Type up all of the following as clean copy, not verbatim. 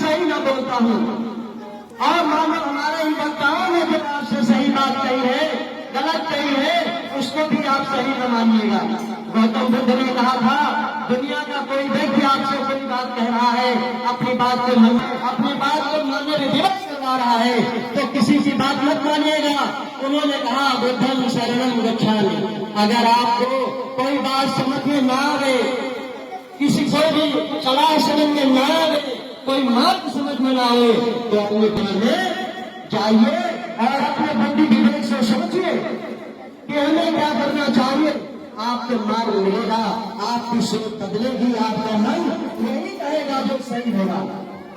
सही न बोलता हूँ और मानो हमारे इन वक्ताओं ने जो आपसे सही बात कही है, गलत कही है, उसको भी आप सही न मानिएगा। गौतम बुद्ध ने कहा था, दुनिया का कोई व्यक्ति आपसे कोई बात कह रहा है, अपनी बात को मानने में विवश करवा रहा है, तो किसी की बात मत मानिएगा। उन्होंने कहा, बुद्धं शरणं गच्छामि। अगर आपको कोई बात समझ में ना आवे, किसी को भी सलाह समझ में ना आवे, कोई मार्ग समझ में ना आए, तो अपने पहले जाइए और अपने बुद्धि विवेक से सोचिए कि हमें क्या करना चाहिए। आपको मार्ग मिलेगा, आपकी सोच बदलेगी, आपका मन यही कहेगा जो सही होगा।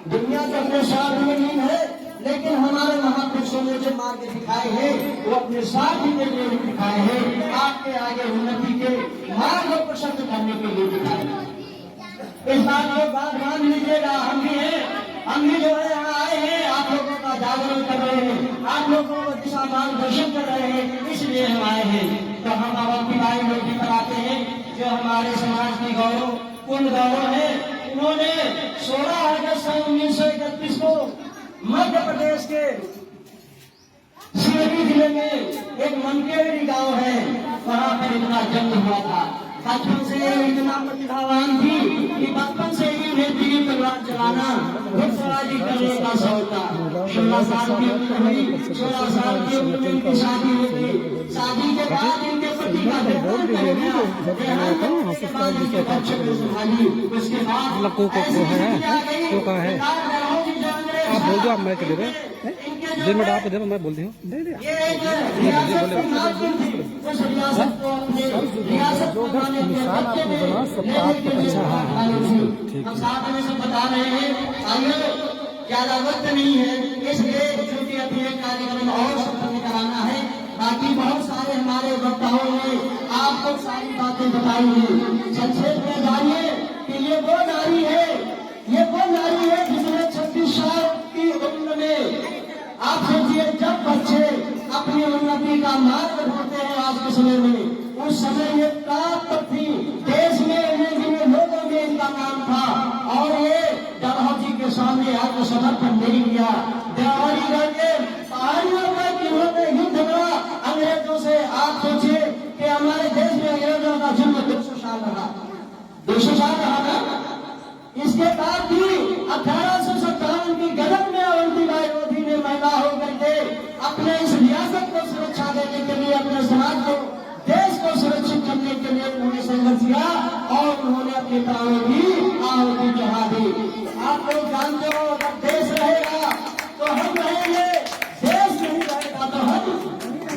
दुनिया तो अपने साथ में नहीं है, लेकिन हमारे महापुरुषों ने जो मार्ग दिखाए हैं वो अपने साथ ही में दिखाए हैं, आपके आगे उन्नति के मार्ग को प्रशस्त करने के लिए दिखाए हैं। इस बात को बात मान लीजिएगा, हम भी जो है यहाँ आए हैं, आप लोगों का जागरण कर रहे हैं, आप लोगों को दिशा मार्गदर्शन कर रहे हैं, इसलिए हम आए हैं। तो हम अवंती भाई लोग भी कराते हैं, जो हमारे समाज की गौरव पूर्ण गौरव है। उन्होंने 16 अगस्त 1931 को मध्य प्रदेश के सिवनी जिले में एक मनकेड़ी गांव है, वहां पर इनका जन्म हुआ था। बचपन से इतना प्रतिभावान थी कि बचपन से ही उन्हें दिल्ली परिवार चलाना, घुड़सवारी करने का शौक था। 16 साल की उम्र हुई, 16 साल की उम्र में इनकी शादी हुई। शादी के बाद इनके पति का देहांत हो गया। उसके बाद इनके बच्चे को संभाली। उसके बाद आप बोल दो, आप मैं दे रहे दिन में आप दे मैं बोलती हूँ। बता रहे हैं, आइए ज्यादा वक्त नहीं है, इसलिए छोटी अभी एक कार्यक्रम और संपन्न कराना है। बाकी बहुत सारे हमारे वक्ताओं ने आपको सारी बातें बताई हैं। संक्षेप में जानिए कि ये वो नारी है जिसने 36 साल की उम्र में, आप सोचिए, जब बच्चे अपनी उन्नति का मार्ग ढूंढते हैं आज के समय में, उस समय ये प्राप्त थी। देश में लोगों में इनका नाम था और ये डलहौजी के सामने आत्मसमर्पण नहीं किया। देवरीगढ़ के पहाड़ियों पर इन्होंने युद्ध लड़ा अंग्रेजों से। आप सोचिए कि हमारे देश में अंग्रेजों का जुल्म 200 साल रहा, 200 साल रहा ना। इसके बाद भी 1857 की गजब में अवंती बाई रोधी ने महिला होकर के अपने इस रियासत को सुरक्षा देने के लिए, अपने समाज को, देश को सुरक्षित करने के लिए उन्होंने संघर्ष किया और उन्होंने अपने प्राणों की आहुति चढ़ा दी। आप लोग जानते हो, अगर देश रहेगा तो हम रहेंगे, देश नहीं रहेगा तो हम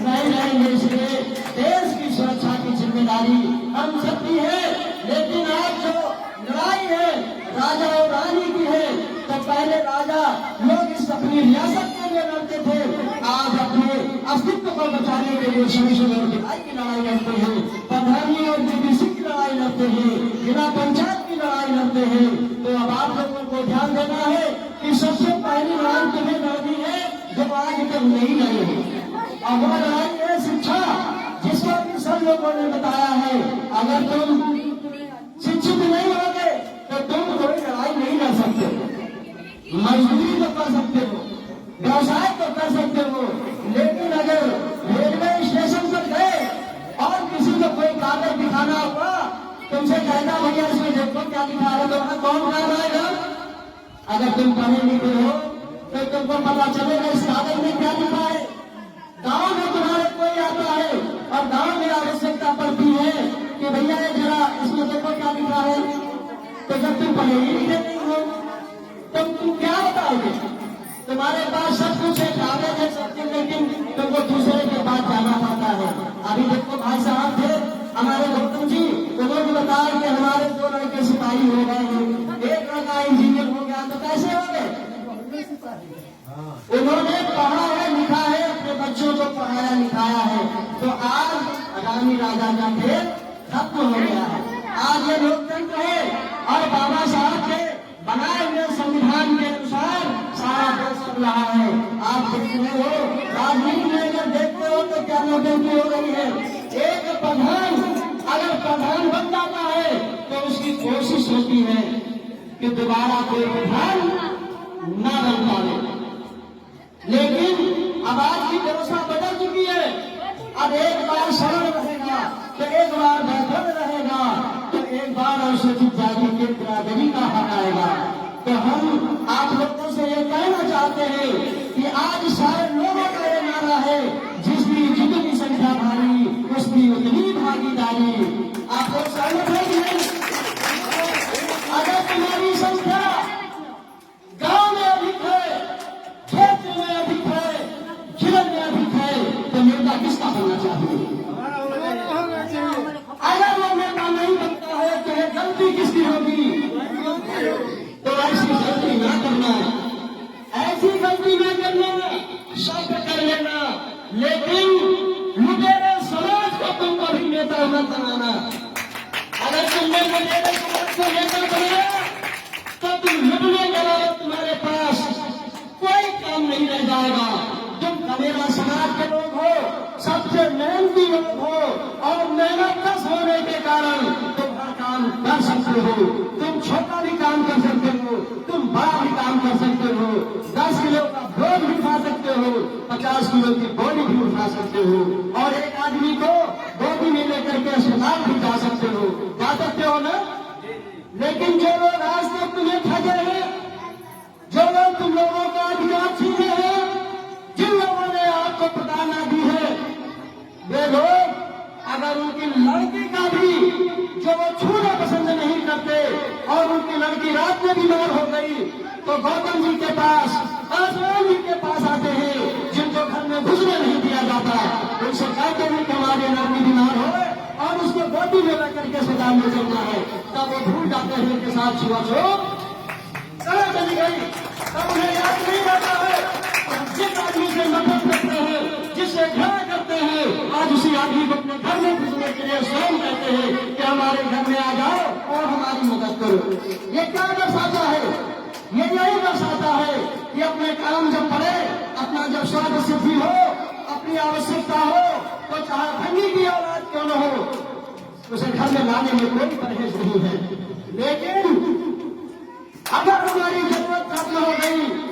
नहीं रहेंगे। इसलिए देश की सुरक्षा की जिम्मेदारी हम सबकी है। लेकिन आज जो लड़ाई है राजा और रानी की है, तो पहले राजा लोग इस अपनी रियासत के लिए लड़ते थे, आज अपने अस्तित्व को बचाने के लिए शमशेर और भिलाई की लड़ाई लड़ते हैं, प्रधानी और बीबीसी की लड़ाई लड़ते हैं, जिला पंचायत की लड़ाई लड़ते हैं। तो अब आप लोगों को ध्यान देना है कि सबसे पहली लड़ाई तुम्हें लड़नी है जो आज तक नहीं लड़ी है, और वह लड़ाई है शिक्षा, जिसको भी सब लोगों ने बताया है। अगर तुम शिक्षित नहीं होगे तो तुम कोई लड़ाई नहीं लड़ सकते। मजदूरी तो कर सकते हो, व्यवसाय तो कर सकते हो, लेकिन अगर रेलवे स्टेशन पर गए और किसी को कोई कागज दिखाना होगा, तुमसे कहना भैया इसमें देखो क्या लिखा है, तो वहां कौन काम आएगा? अगर तुम पढ़े लिखे हो तो तुमको पता चलेगा इस कागज में क्या लिखा है। गाँव में तुम्हारे कोई आता है और गाँव में आवश्यकता पड़ती है कि भैया जरा इसमें देखो क्या लिखा है, तो जब तुम पढ़े ही नहीं हो तो तुम क्या बताओगे? तुम्हारे पास सब कुछ है, कागज है, सब कुछ, लेकिन तुमको दूसरे के पास जाना पड़ता है। अभी देखो भाई साहब थे हमारे गौतम जी, उन्होंने बताया कि हमारे 2 लड़के सिपाही हो गए हैं, एक लड़का इंजीनियर हो गया, तो कैसे हो गए? उन्होंने पढ़ा है, लिखा है, अपने बच्चों को पढ़ाया लिखाया है। तो आज रानी राजा का खेल खत्म हो गया है। आज ये लोकतंत्र है और बाबा साहब के बनाए हुए संविधान के अनुसार सारा देश चल रहा है। आप देखते हो, राजनीति में अगर देखते हो तो क्या नौटंकी हो रही है। एक प्रधान अगर प्रधान बन जाता है तो उसकी कोशिश होती है कि दोबारा कोई प्रधान समाज की व्यवस्था बदल चुकी है। अब एक बार सरल रहेगा तो एक बार बेहतर रहेगा तो एक बार अनुसूचित जाति के बिरादरी का हक आएगा। तो हम आप लोगों से ये कहना चाहते हैं कि आज सारे लोगों का ये नारा है, जिसकी जितनी संख्या भारी उसकी उतनी भागीदारी। आप लोग सहमत है कि नहीं? अगर तुम्हारी संख्या गांव में अधिक है, खेत में अधिक है, जिले में अधिक है, तो नेता किसका बनना चाहिए? अगर वो नेता नहीं बनता है तो ये गलती किसकी होगी? तो ऐसी गलती ना करना, ऐसी गलती ना करना, सब कर लेना, लेकिन लुटेरे समाज को तुम कभी नेता मत बनाना। अगर तुमने लुटेरे समाज को नेता बनाया तो तुम लुटने के अलावा तुम्हारे पास कोई काम नहीं रह जाएगा। तुम कमेरा समाज के लोग हो, सबसे मेहनती लोग हो और मेहनत होने के कारण तुम हर काम कर सकते हो। तुम छोटा भी काम कर सकते हो, तुम बड़ा भी काम कर सकते हो। 10 किलो का बोझ भी उठा सकते हो, 50 किलो की बोरी भी उठा सकते हो और एक आदमी को गोदी में लेकर के अस्पताल भी जा सकते हो ना। लेकिन जो लोग आज तक तुम्हें ठगे हैं, जो लोग तुम लोगों का अधिकार छीने हैं, जिन लोगों ने आपको प्रताड़ना दी है, वे लोग अगर उनकी लड़की का भी जो वो छूना पसंद नहीं करते और उनकी लड़की रात में बीमार हो गई तो गौतम जी के पास, आसमान जी के पास आते हैं, जिनको घर में घुसने नहीं दिया जाता। उनसे कहते हैं कि हमारी लड़की बीमार हो और उसको गोदी में रख करके अस्पताल में चलना है, तब वो भूल जाते हैं के साथ छुआछूत चली गई। तब उन्हें याद नहीं रहता है। जिस आदमी से नफरत करते हैं, जिससे घृणा करते हैं, आज उसी आदमी को अपने घर में घुसने के लिए स्वयं कहते हैं कि हमारे घर में आ जाओ और हमारी मदद करो। ये क्या दर्शाता है? ये यही दर्शाता है कि अपने काम जब पड़े, अपना जब स्वार्थ सिद्धि हो, अपनी आवश्यकता हो, तो चाहे भंगी की औलाद क्यों न हो, उसे घर में लाने में कोई परहेज नहीं है। लेकिन अगर हमारी जरूरत खत्म हो गई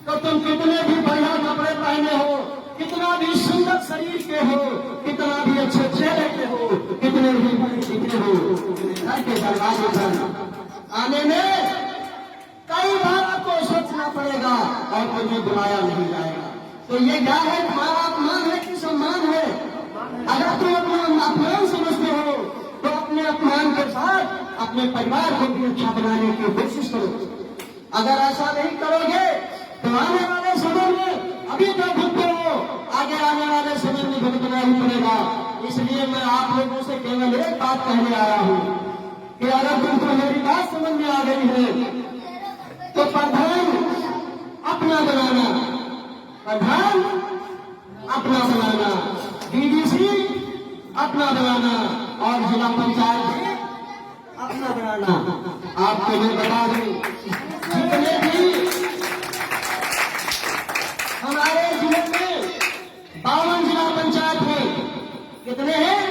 तो तुम कितने भी बढ़िया कपड़े पहने हो, कितना भी सुंदर शरीर के हो, कितना भी अच्छे चेहरे के हो, कितने भी बड़े दिखते हो, घर के दरवाजे पर आने में कई बार आपको सोचना पड़ेगा और तुम्हें बुलाया नहीं जाएगा। तो ये क्या है? तुम्हारा अपमान है कि सम्मान है? अगर तुम अपना अपमान समझते हो तो अपने अपमान के साथ अपने परिवार को भी अच्छा बनाने की कोशिश करो। अगर ऐसा नहीं करोगे तो आने वाले समय में अभी तो भुगते हो, आगे आने वाले समय में भुगतना ही पड़ेगा। इसलिए मैं आप लोगों से केवल एक बात कहने आया हूँ कि अगर तुमको मेरी बात समझ में आ गई है तो प्रधान अपना बनाना, प्रधान अपना बनाना, डीडीसी अपना बनाना और जिला पंचायत भी अपना बनाना। आपको मैं बता दूं, जितने भी हमारे जिले में 52 जिला पंचायत है, कितने हैं?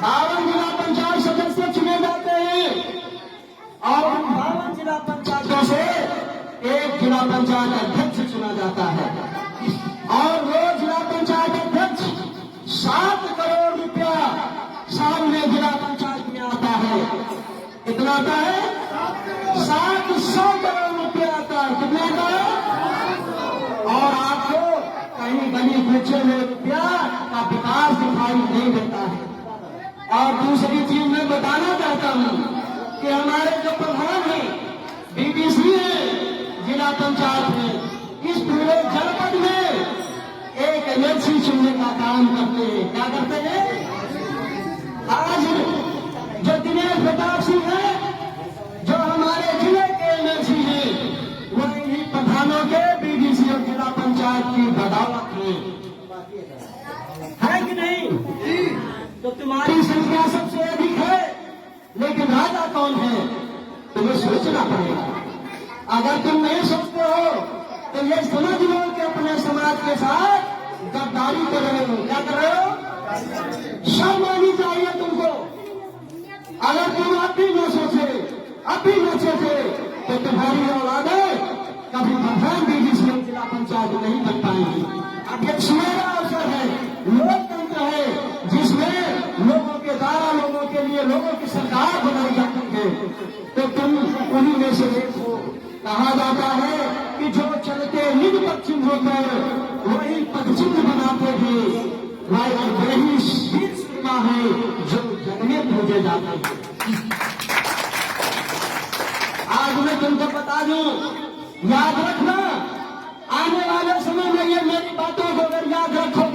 52 जिला पंचायत सदस्य चुने जाते हैं और 52 जिला पंचायतों से एक जिला पंचायत अध्यक्ष चुना जाता है और वो जिला पंचायत अध्यक्ष 7 करोड़ रुपया साल में जिला पंचायत में आता है। कितना आता है? 700 करोड़ रुपया आता है। कितना आता है? और आपको कहीं गली कूचे में रुपया का विकास दिखाई नहीं देता है। और दूसरी चीज मैं बताना चाहता हूँ कि हमारे जो प्रधान है, डीडीसी है, जिला पंचायत है, इस पूरे जनपद में एक एमएलसी चुनने का काम करते हैं। क्या करते हैं? आज जो दिनेश प्रताप सिंह है, जो हमारे जिले के एमएलसी हैं, वो इन्हीं प्रधानों के डीडीसी और जिला पंचायत की बदौलत है कि नहीं? तो तुम्हारी संख्या सबसे अधिक है, लेकिन राजा कौन है तुम्हें सोचना पड़ेगा। अगर तुम नहीं सोचते हो तो ये समझ लो कि अपने समाज के साथ गद्दारी कर रहे हो। क्या कर रहे हो? शर्म आनी चाहिए तुमको। अगर तुम अब भी न सोचे, अब भी न सोचे तो तुम्हारी औलादें कभी प्रधान डीडीसी जिला पंचायत नहीं बन पाएंगी। अध्यक्षीय अवसर है, लोकतंत्र है, जिसमें लोगों के द्वारा लोगों के लिए लोगों की सरकार बनाई जाती है, तो तुम उन्हीं में से एक हो। कहा जाता है कि जो चलते निज पश्चिम होकर वही पश्चिम बनाते हैं, वही शीर्ष सीमा है जो जग में पूजे जाते हैं। आज मैं तुमको बता दूं, याद रखना, आने वाले समय में ये मेरी बातों को अगर याद रखो